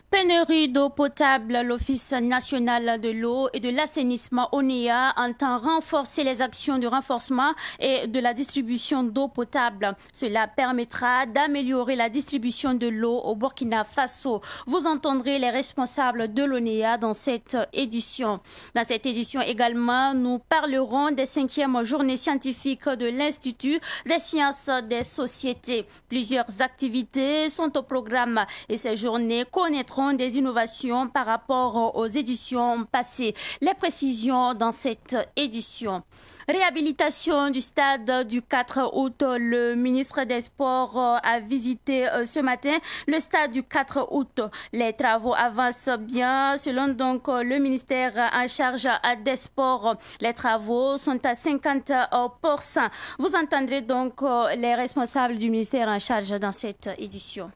Pénurie d'eau potable, l'Office national de l'eau et de l'assainissement ONEA entend renforcer les actions de renforcement et de la distribution d'eau potable. Cela permettra d'améliorer la distribution de l'eau au Burkina Faso. Vous entendrez les responsables de l'ONEA dans cette édition. Dans cette édition également, nous parlerons des 5e journées scientifiques de l'Institut des sciences des sociétés. Plusieurs activités sont au programme et ces journées connaîtront des innovations par rapport aux éditions passées. Les précisions dans cette édition. Réhabilitation du stade du 4 août. Le ministre des Sports a visité ce matin le stade du 4 août. Les travaux avancent bien. Selon donc le ministère en charge des Sports, les travaux sont à 50%. Vous entendrez donc les responsables du ministère en charge dans cette édition.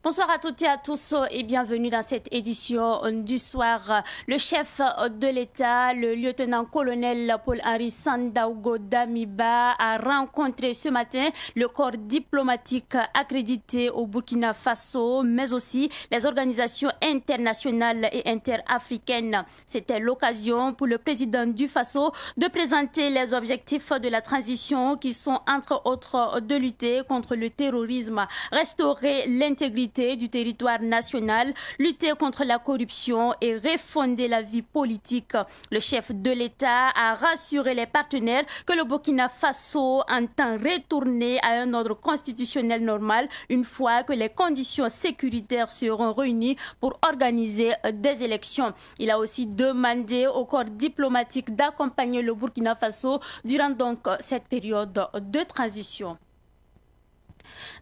Bonsoir à toutes et à tous et bienvenue dans cette édition du soir. Le chef de l'État, le lieutenant-colonel Paul-Henri Sandaogo Damiba, a rencontré ce matin le corps diplomatique accrédité au Burkina Faso, mais aussi les organisations internationales et interafricaines. C'était l'occasion pour le président du Faso de présenter les objectifs de la transition qui sont entre autres de lutter contre le terrorisme, restaurer l'intégrité du territoire national, lutter contre la corruption et refonder la vie politique. Le chef de l'État a rassuré les partenaires que le Burkina Faso entend retourner à un ordre constitutionnel normal une fois que les conditions sécuritaires seront réunies pour organiser des élections. Il a aussi demandé au corps diplomatique d'accompagner le Burkina Faso durant donc cette période de transition.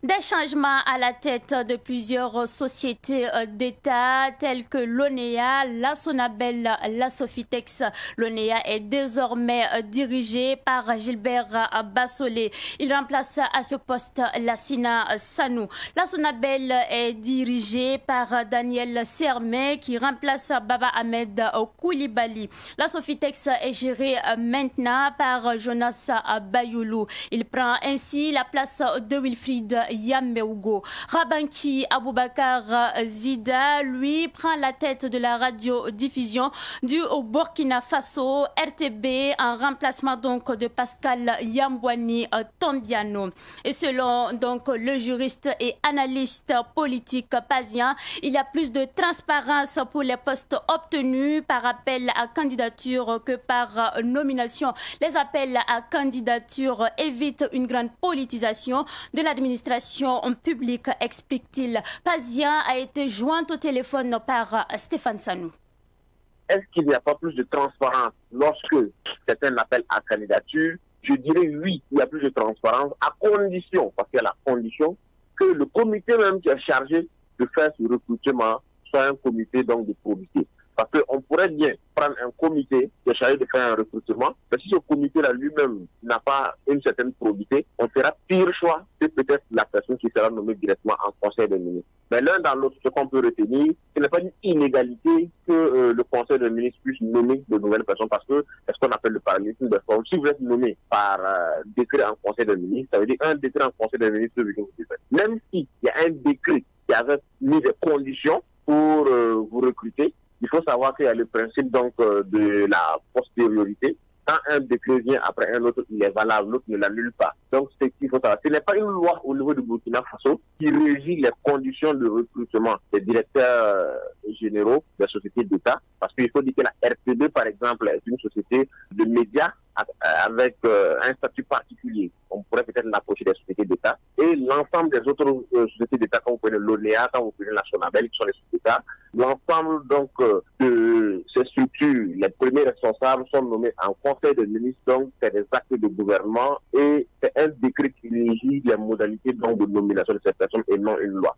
Des changements à la tête de plusieurs sociétés d'État telles que l'ONEA, la Sonabel, la Sofitex. L'ONEA est désormais dirigée par Gilbert Bassolé. Il remplace à ce poste Lassina Sanou. La Sonabel est dirigée par Daniel Sermé qui remplace Baba Ahmed Koulibaly. La Sofitex est gérée maintenant par Jonas Bayoulou. Il prend ainsi la place de Wilfried Yambeugo. Rabanki Aboubakar Zida, lui, prend la tête de la radiodiffusion du Burkina Faso, RTB, en remplacement donc de Pascal Yambouani Tombiano. Et selon donc le juriste et analyste politique Pazien, il y a plus de transparence pour les postes obtenus par appel à candidature que par nomination. Les appels à candidature évitent une grande politisation de l'administration publique, explique-t-il. Pazien a été joint au téléphone par Stéphane Sanou. Est-ce qu'il n'y a pas plus de transparence lorsque c'est un appel à candidature? Je dirais oui, il y a plus de transparence à condition, parce qu'il y a la condition, que le comité même qui est chargé de faire ce recrutement soit un comité donc de probité. Parce qu'on pourrait bien prendre un comité qui est chargé de faire un recrutement, mais si ce comité-là lui-même n'a pas une certaine probité, on fera pire choix que peut-être la personne qui sera nommée directement en conseil des ministres. Mais l'un dans l'autre, ce qu'on peut retenir, ce n'est pas une inégalité que le conseil des ministres puisse nommer de nouvelles personnes, parce que c'est ce qu'on appelle le parallélisme des formes. Si vous êtes nommé par décret en conseil des ministres, ça veut dire un décret en conseil des ministres, même s'il y a un décret qui avait mis des conditions pour vous recruter, il faut savoir qu'il y a le principe donc de la postériorité. Quand un décret vient après un autre, il est valable, l'autre ne l'annule pas. Donc, c'est qu'il faut savoir. Ce n'est pas une loi au niveau du Burkina Faso qui régit les conditions de recrutement des directeurs généraux des sociétés d'État. Parce qu'il faut dire que la RTB, par exemple, est une société de médias avec un statut particulier. On pourrait peut-être l'approcher des sociétés d'État. Et l'ensemble des autres sociétés d'État, quand vous prenez l'ONEA, quand vous prenez la Sonabel, qui sont les sociétés d'État, l'ensemble donc de ces structures, les premiers responsables sont nommés en conseil des ministres, donc c'est des actes de gouvernement et c'est un décret qui régit les modalités donc de nomination de ces personnes et non une loi.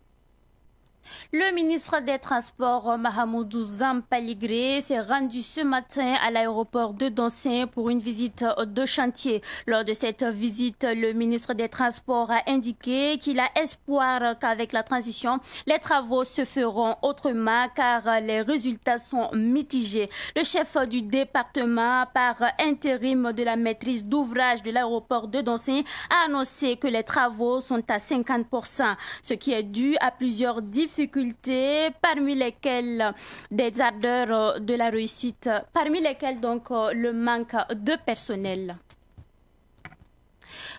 Le ministre des Transports, Mahamoudou Zampaligré, s'est rendu ce matin à l'aéroport de Dancin pour une visite de chantier. Lors de cette visite, le ministre des Transports a indiqué qu'il a espoir qu'avec la transition, les travaux se feront autrement car les résultats sont mitigés. Le chef du département par intérim de la maîtrise d'ouvrage de l'aéroport de Dancin a annoncé que les travaux sont à 50%, ce qui est dû à plusieurs différences difficultés, parmi lesquelles des ardeurs de la réussite, parmi lesquelles donc le manque de personnel.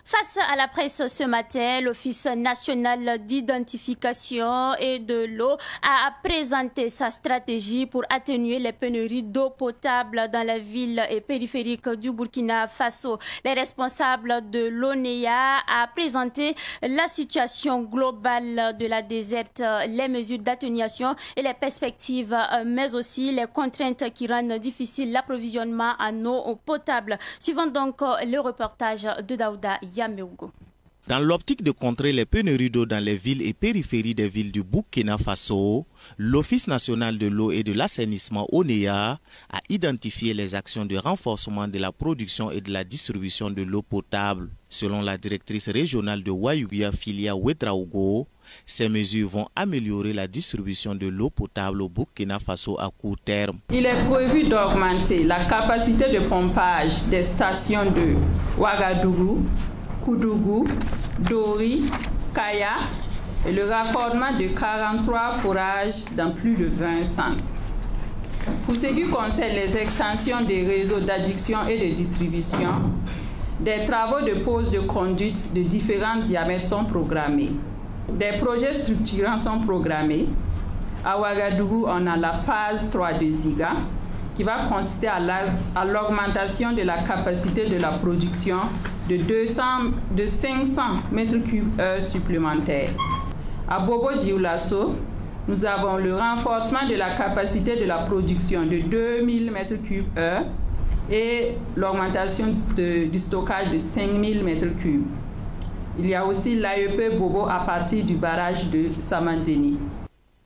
Face à la presse ce matin, l'Office national d'identification et de l'eau a présenté sa stratégie pour atténuer les pénuries d'eau potable dans la ville et périphérique du Burkina Faso. Les responsables de l'ONEA a présenté la situation globale de la desserte, les mesures d'atténuation et les perspectives, mais aussi les contraintes qui rendent difficile l'approvisionnement en eau potable. Suivant donc le reportage de Daouda Yameougo. Dans l'optique de contrer les pénuries d'eau dans les villes et périphéries des villes du Burkina Faso, l'Office national de l'eau et de l'assainissement ONEA a identifié les actions de renforcement de la production et de la distribution de l'eau potable. Selon la directrice régionale de Wayouguia Filia Ouedraogo, ces mesures vont améliorer la distribution de l'eau potable au Burkina Faso à court terme. Il est prévu d'augmenter la capacité de pompage des stations de Ouagadougou, Koudougou, Dori, Kaya et le raccordement de 43 forages dans plus de 20 centres. Pour ce qui concerne les extensions des réseaux d'adduction et de distribution, des travaux de pose de conduite de différents diamètres sont programmés. Des projets structurants sont programmés. À Ouagadougou, on a la phase 3 de Ziga, qui va consister à l'augmentation de la capacité de la production de 500 m3 supplémentaires. À Bobo-Dioulasso, nous avons le renforcement de la capacité de la production de 2000 m3 et l'augmentation du stockage de 5000 m3. Il y a aussi l'AEP Bobo à partir du barrage de Samandeni.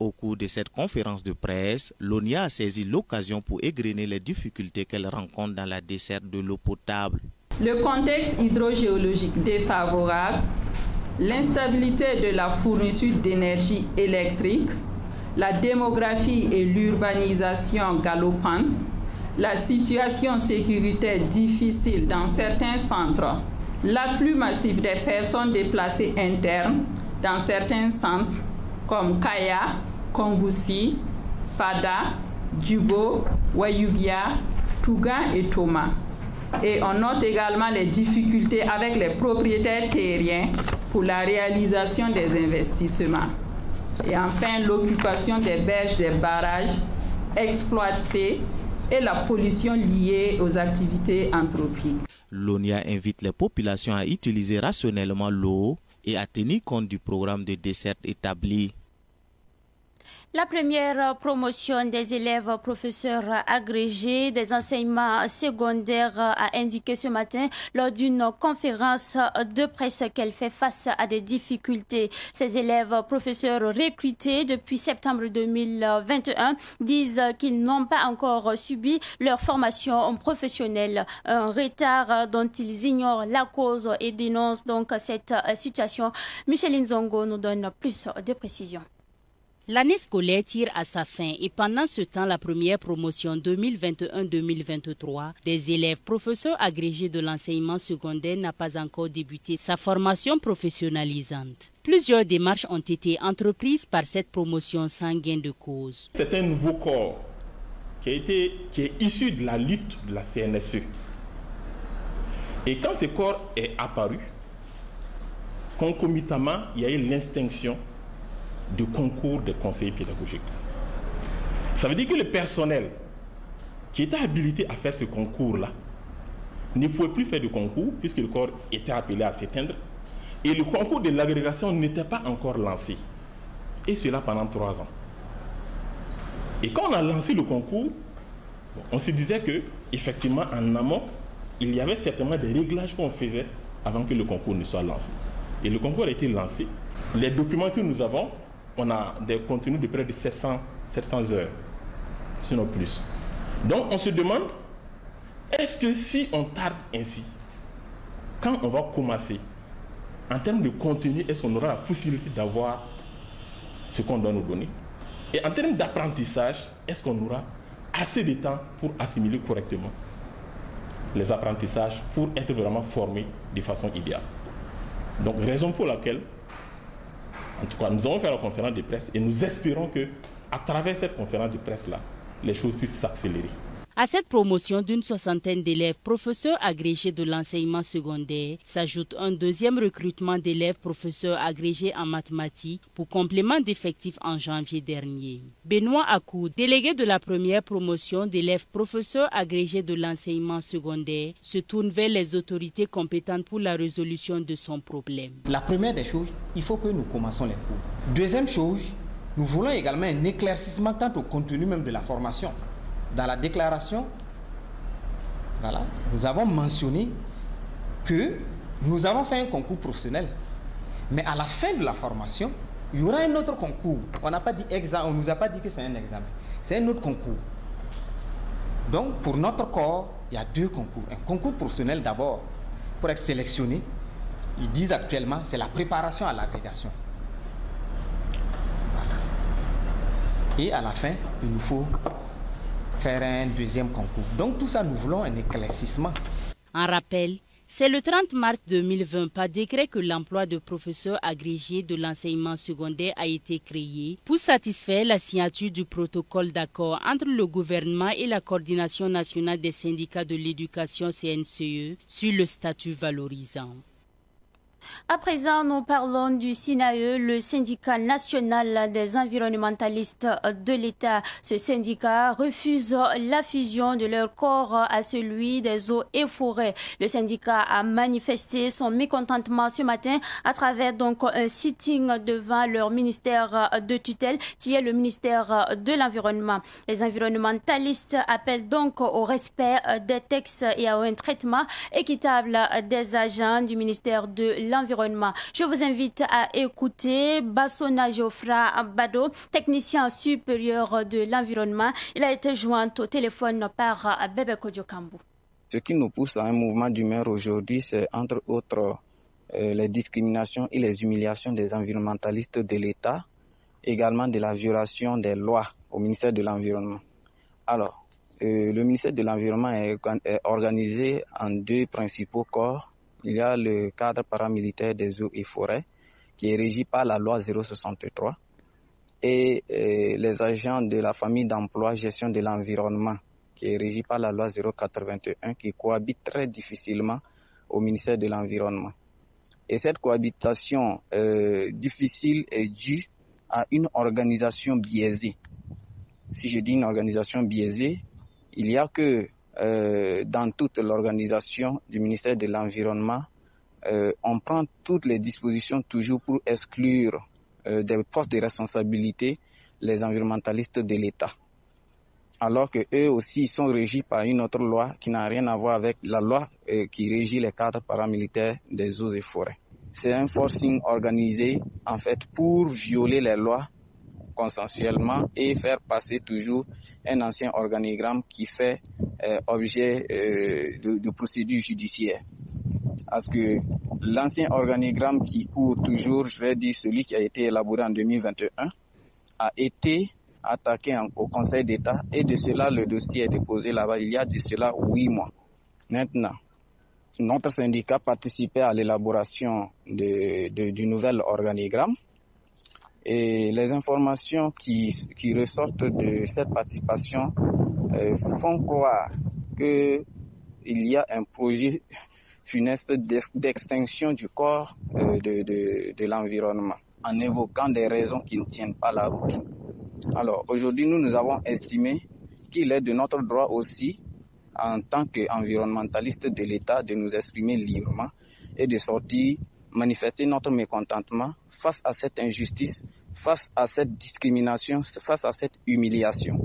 Au cours de cette conférence de presse, l'ONEA a saisi l'occasion pour égrener les difficultés qu'elle rencontre dans la desserte de l'eau potable. Le contexte hydrogéologique défavorable, l'instabilité de la fourniture d'énergie électrique, la démographie et l'urbanisation galopante, la situation sécuritaire difficile dans certains centres, l'afflux massif des personnes déplacées internes dans certains centres comme Kaya, Kongoussi, Fada, Djubo, Wayouguia, Touga et Toma. Et on note également les difficultés avec les propriétaires terriens pour la réalisation des investissements. Et enfin, l'occupation des berges des barrages exploités et la pollution liée aux activités anthropiques. L'ONEA invite les populations à utiliser rationnellement l'eau et à tenir compte du programme de desserte établi. La première promotion des élèves professeurs agrégés des enseignements secondaires a indiqué ce matin lors d'une conférence de presse qu'elle fait face à des difficultés. Ces élèves professeurs recrutés depuis septembre 2021 disent qu'ils n'ont pas encore subi leur formation professionnelle. Un retard dont ils ignorent la cause et dénoncent donc cette situation. Micheline Zongo nous donne plus de précisions. L'année scolaire tire à sa fin et pendant ce temps, la première promotion 2021-2023 des élèves professeurs agrégés de l'enseignement secondaire n'a pas encore débuté sa formation professionnalisante. Plusieurs démarches ont été entreprises par cette promotion sans gain de cause. C'est un nouveau corps qui est issu de la lutte de la CNSE. Et quand ce corps est apparu, concomitamment, il y a eu l'extinction du concours des conseillers pédagogiques. Ça veut dire que le personnel qui était habilité à faire ce concours-là ne pouvait plus faire de concours puisque le corps était appelé à s'éteindre et le concours de l'agrégation n'était pas encore lancé. Et cela pendant 3 ans. Et quand on a lancé le concours, on se disait que effectivement en amont, il y avait certainement des réglages qu'on faisait avant que le concours ne soit lancé. Et le concours a été lancé. Les documents que nous avons, on a des contenus de près de 700 heures, sinon plus. Donc on se demande, est-ce que si on tarde ainsi, quand on va commencer, en termes de contenu, est-ce qu'on aura la possibilité d'avoir ce qu'on doit nous donner? Et en termes d'apprentissage, est-ce qu'on aura assez de temps pour assimiler correctement les apprentissages, pour être vraiment formé de façon idéale? Donc raison pour laquelle En tout cas, nous allons faire la conférence de presse et nous espérons que, à travers cette conférence de presse-là, les choses puissent s'accélérer. À cette promotion d'une soixantaine d'élèves professeurs agrégés de l'enseignement secondaire s'ajoute un deuxième recrutement d'élèves professeurs agrégés en mathématiques pour complément d'effectifs en janvier dernier. Benoît Akou, délégué de la première promotion d'élèves professeurs agrégés de l'enseignement secondaire, se tourne vers les autorités compétentes pour la résolution de son problème. La première des choses, il faut que nous commençons les cours. Deuxième chose, nous voulons également un éclaircissement quant au contenu même de la formation. Dans la déclaration, voilà, nous avons mentionné que nous avons fait un concours professionnel. Mais à la fin de la formation, il y aura un autre concours. On n'a pas dit examen, on ne nous a pas dit que c'est un examen. C'est un autre concours. Donc, pour notre corps, il y a deux concours. Un concours professionnel d'abord, pour être sélectionné. Ils disent actuellement, c'est la préparation à l'agrégation. Voilà. Et à la fin, il nous faut faire un deuxième concours. Donc tout ça, nous voulons un éclaircissement. En rappel, c'est le 30 mars 2020 par décret que l'emploi de professeurs agrégés de l'enseignement secondaire a été créé pour satisfaire la signature du protocole d'accord entre le gouvernement et la coordination nationale des syndicats de l'éducation CNCE sur le statut valorisant. À présent, nous parlons du SINAE, le syndicat national des environnementalistes de l'État. Ce syndicat refuse la fusion de leur corps à celui des eaux et forêts. Le syndicat a manifesté son mécontentement ce matin à travers donc un sitting devant leur ministère de tutelle, qui est le ministère de l'Environnement. Les environnementalistes appellent donc au respect des textes et à un traitement équitable des agents du ministère de l'Environnement. Je vous invite à écouter Bassona Geoffra Bado, technicien supérieur de l'environnement. Il a été joint au téléphone par Bébé Kodjokambu. Ce qui nous pousse à un mouvement d'humeur aujourd'hui, c'est entre autres les discriminations et les humiliations des environnementalistes de l'État, également de la violation des lois au ministère de l'Environnement. Alors, le ministère de l'Environnement est organisé en deux principaux corps. Il y a le cadre paramilitaire des eaux et forêts qui est régi par la loi 063 et les agents de la famille d'emploi gestion de l'environnement qui est régi par la loi 081 qui cohabitent très difficilement au ministère de l'Environnement. Et cette cohabitation difficile est due à une organisation biaisée. Si je dis une organisation biaisée, il y a que dans toute l'organisation du ministère de l'Environnement, on prend toutes les dispositions toujours pour exclure des postes de responsabilité les environnementalistes de l'État. Alors que eux aussi sont régis par une autre loi qui n'a rien à voir avec la loi qui régit les cadres paramilitaires des eaux et forêts. C'est un forcing organisé en fait pour violer les lois consensuellement et faire passer toujours un ancien organigramme qui fait objet de procédures judiciaires. Parce que l'ancien organigramme qui court toujours, je vais dire celui qui a été élaboré en 2021, a été attaqué au Conseil d'État et de cela le dossier est déposé là-bas il y a de cela 8 mois. Maintenant, notre syndicat participait à l'élaboration du nouvel organigramme. Et les informations qui ressortent de cette participation font croire qu'il y a un projet funeste d'extinction du corps de l'environnement, en évoquant des raisons qui ne tiennent pas la route. Alors aujourd'hui, nous avons estimé qu'il est de notre droit aussi, en tant qu'environnementaliste de l'État, de nous exprimer librement et de sortir manifester notre mécontentement face à cette injustice, face à cette discrimination, face à cette humiliation.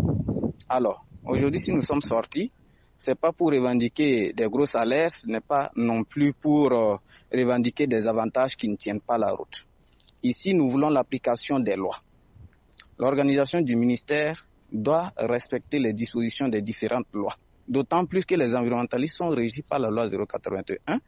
Alors, aujourd'hui, si nous sommes sortis, ce n'est pas pour revendiquer des gros salaires, ce n'est pas non plus pour revendiquer des avantages qui ne tiennent pas la route. Ici, nous voulons l'application des lois. L'organisation du ministère doit respecter les dispositions des différentes lois, d'autant plus que les environnementalistes sont régis par la loi 081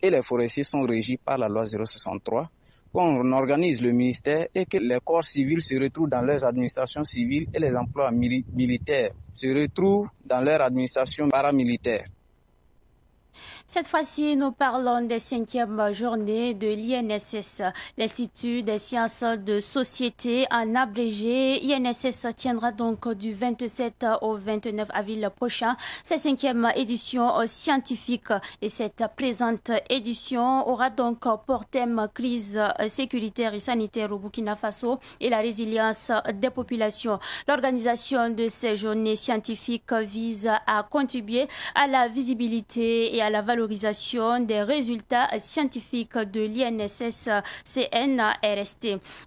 et les forestiers sont régis par la loi 063, qu'on organise le ministère et que les corps civils se retrouvent dans leurs administrations civiles et les emplois militaires se retrouvent dans leur administration paramilitaire. Cette fois-ci, nous parlons des 5e journées de l'INSS. L'Institut des sciences de société, en abrégé, INSS tiendra donc du 27 au 29 avril prochain sa 5e édition scientifique. Et cette présente édition aura donc pour thème crise sécuritaire et sanitaire au Burkina Faso et la résilience des populations. L'organisation de ces journées scientifiques vise à contribuer à la visibilité et à la valorisation des résultats scientifiques de l'INSS-CNRST.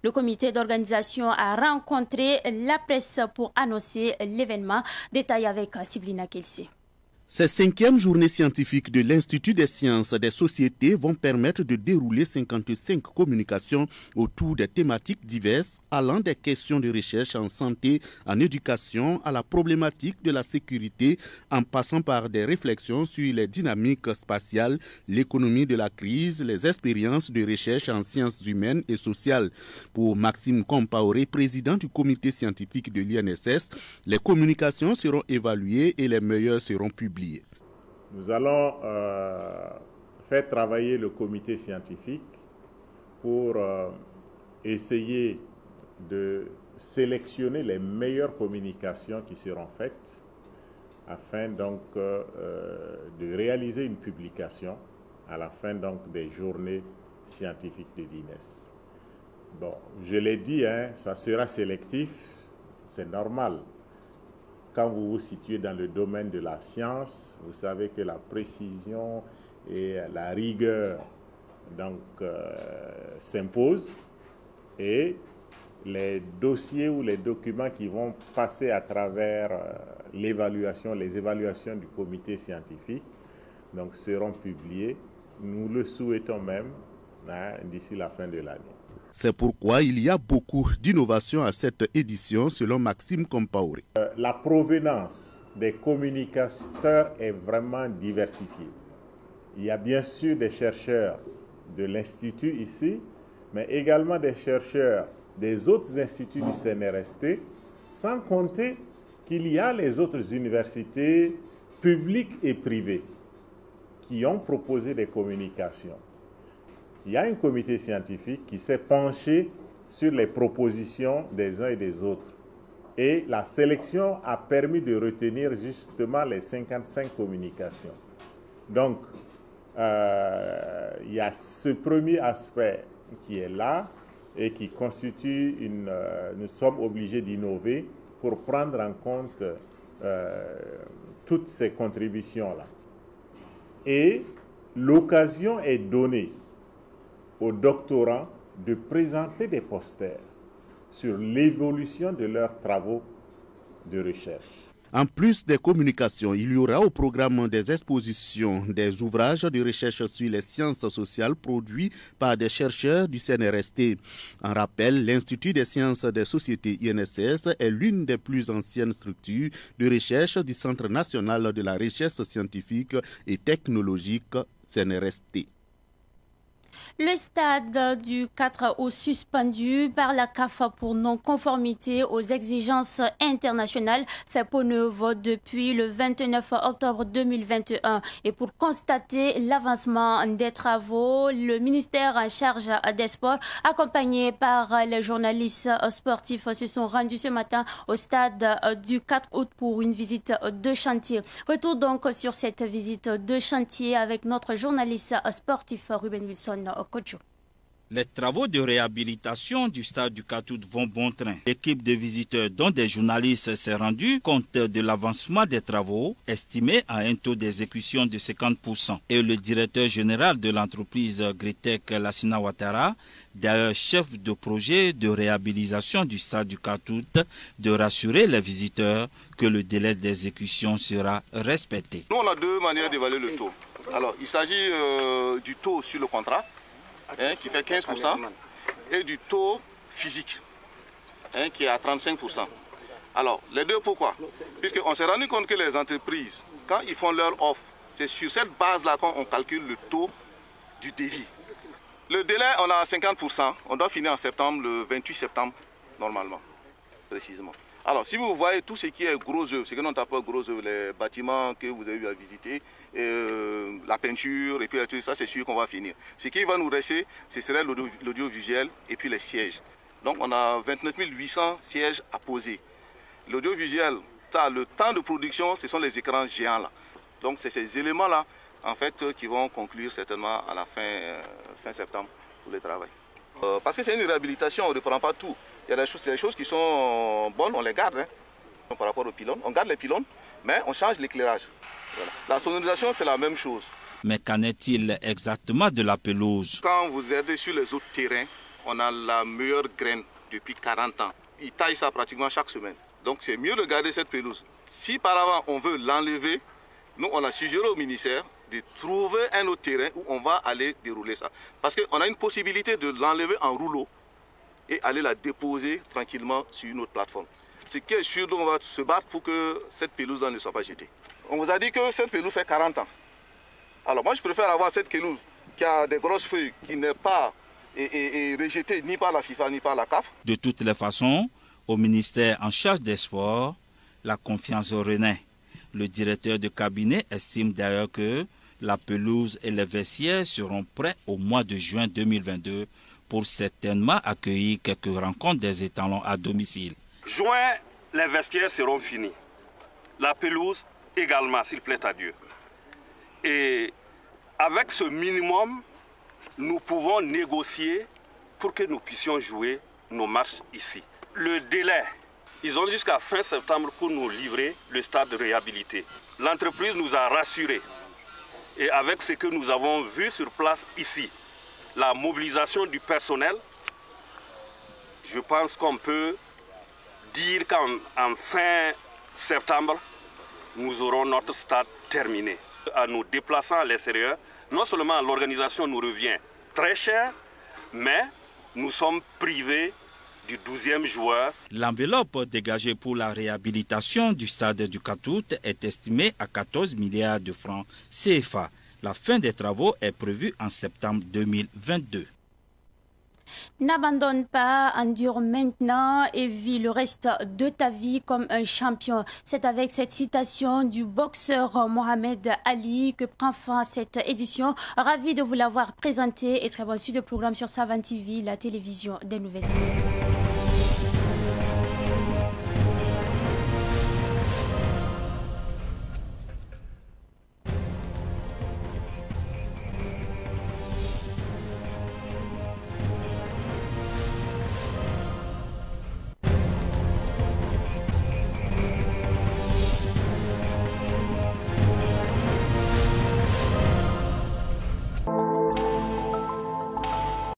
Le comité d'organisation a rencontré la presse pour annoncer l'événement. Détail avec Siblina Kelsey. Ces 5e journées scientifiques de l'Institut des sciences des sociétés vont permettre de dérouler 55 communications autour des thématiques diverses, allant des questions de recherche en santé, en éducation, à la problématique de la sécurité, en passant par des réflexions sur les dynamiques spatiales, l'économie de la crise, les expériences de recherche en sciences humaines et sociales. Pour Maxime Compaoré, président du comité scientifique de l'INSS, les communications seront évaluées et les meilleures seront publiées. Nous allons faire travailler le comité scientifique pour essayer de sélectionner les meilleures communications qui seront faites afin donc de réaliser une publication à la fin donc des journées scientifiques de l'INES. Bon, je l'ai dit, hein, ça sera sélectif, c'est normal. Quand vous vous situez dans le domaine de la science, vous savez que la précision et la rigueur s'imposent, et les dossiers ou les documents qui vont passer à travers les évaluations du comité scientifique donc, seront publiés. Nous le souhaitons même d'ici la fin de l'année. C'est pourquoi il y a beaucoup d'innovations à cette édition, selon Maxime Compaoré. La provenance des communicateurs est vraiment diversifiée. Il y a bien sûr des chercheurs de l'Institut ici, mais également des chercheurs des autres instituts du CNRST, sans compter qu'il y a les autres universités publiques et privées qui ont proposé des communications. Il y a un comité scientifique qui s'est penché sur les propositions des uns et des autres. Et la sélection a permis de retenir justement les 55 communications. Donc, il y a ce premier aspect qui est là et qui constitue nous sommes obligés d'innover pour prendre en compte toutes ces contributions-là. Et l'occasion est donnée aux doctorants de présenter des posters sur l'évolution de leurs travaux de recherche. En plus des communications, il y aura au programme des expositions, des ouvrages de recherche sur les sciences sociales produits par des chercheurs du CNRST. En rappel, l'Institut des sciences des sociétés INSS est l'une des plus anciennes structures de recherche du Centre national de la recherche scientifique et technologique CNRST. Le stade du 4 août suspendu par la CAF pour non-conformité aux exigences internationales fait peau neuve depuis le 29 octobre 2021. Et pour constater l'avancement des travaux, le ministère en charge des sports, accompagné par les journalistes sportifs, se sont rendus ce matin au stade du 4 août pour une visite de chantier. Retour donc sur cette visite de chantier avec notre journaliste sportif Ruben Wilson. Les travaux de réhabilitation du stade du 4 août vont bon train. L'équipe de visiteurs, dont des journalistes, s'est rendue compte de l'avancement des travaux, estimé à un taux d'exécution de 50%. Et le directeur général de l'entreprise Gritec, Lassina Ouattara, d'ailleurs chef de projet de réhabilitation du stade du 4 août, de rassurer les visiteurs que le délai d'exécution sera respecté. Nous, on a deux manières d'évaluer le taux. Alors, il s'agit du taux sur le contrat, qui fait 15%, et du taux physique, qui est à 35%. Alors, les deux, pourquoi? Puisqu'on s'est rendu compte que les entreprises, quand ils font leur offre, c'est sur cette base-là qu'on calcule le taux du devis. Le délai, on a 50%, on doit finir en septembre, le 28 septembre, normalement, précisément. Alors, si vous voyez tout ce qui est gros œuvre, ce que l'on appelle gros œuvre, les bâtiments que vous avez eu à visiter, la peinture, et puis tout ça, c'est sûr qu'on va finir. Ce qui va nous rester, ce serait l'audiovisuel et puis les sièges. Donc, on a 29 800 sièges à poser. L'audiovisuel, le temps de production, ce sont les écrans géants là. Donc, c'est ces éléments-là, en fait, qui vont conclure certainement à la fin septembre pour le travail. Parce que c'est une réhabilitation, on ne reprend pas tout. Il y a des choses qui sont bonnes, on les garde. Hein. Par rapport aux pylônes, on garde les pylônes, mais on change l'éclairage. Voilà. La sonorisation, c'est la même chose. Mais qu'en est-il exactement de la pelouse? Quand vous êtes sur les autres terrains, on a la meilleure graine depuis 40 ans. Ils taillent ça pratiquement chaque semaine. Donc c'est mieux de garder cette pelouse. Si par avant on veut l'enlever, nous on a suggéré au ministère de trouver un autre terrain où on va aller dérouler ça. Parce qu'on a une possibilité de l'enlever en rouleau et aller la déposer tranquillement sur une autre plateforme. Ce qui est sûr, on va se battre pour que cette pelouse-là ne soit pas jetée. On vous a dit que cette pelouse fait 40 ans. Alors moi je préfère avoir cette pelouse qui a des grosses feuilles, qui n'est pas rejetée ni par la FIFA ni par la CAF. De toutes les façons, au ministère en charge des sports, la confiance renaît. Le directeur de cabinet estime d'ailleurs que la pelouse et les vestiaires seront prêts au mois de juin 2022 pour certainement accueillir quelques rencontres des étalons à domicile. Juin, les vestiaires seront finis. La pelouse également, s'il plaît à Dieu. Et avec ce minimum, nous pouvons négocier pour que nous puissions jouer nos matchs ici. Le délai, ils ont jusqu'à fin septembre pour nous livrer le stade réhabilité. L'entreprise nous a rassurés. Et avec ce que nous avons vu sur place ici, la mobilisation du personnel, je pense qu'on peut dire qu'en fin septembre, nous aurons notre stade terminé. En nous déplaçant à l'extérieur, non seulement l'organisation nous revient très cher, mais nous sommes privés du 12e joueur. L'enveloppe dégagée pour la réhabilitation du stade du Katout est estimée à 14 milliards de francs CFA. La fin des travaux est prévue en septembre 2022. N'abandonne pas, endure maintenant et vis le reste de ta vie comme un champion. C'est avec cette citation du boxeur Mohamed Ali que prend fin cette édition. Ravi de vous l'avoir présenté et très bonne suite de programme sur Savane TV, la télévision des nouvelles.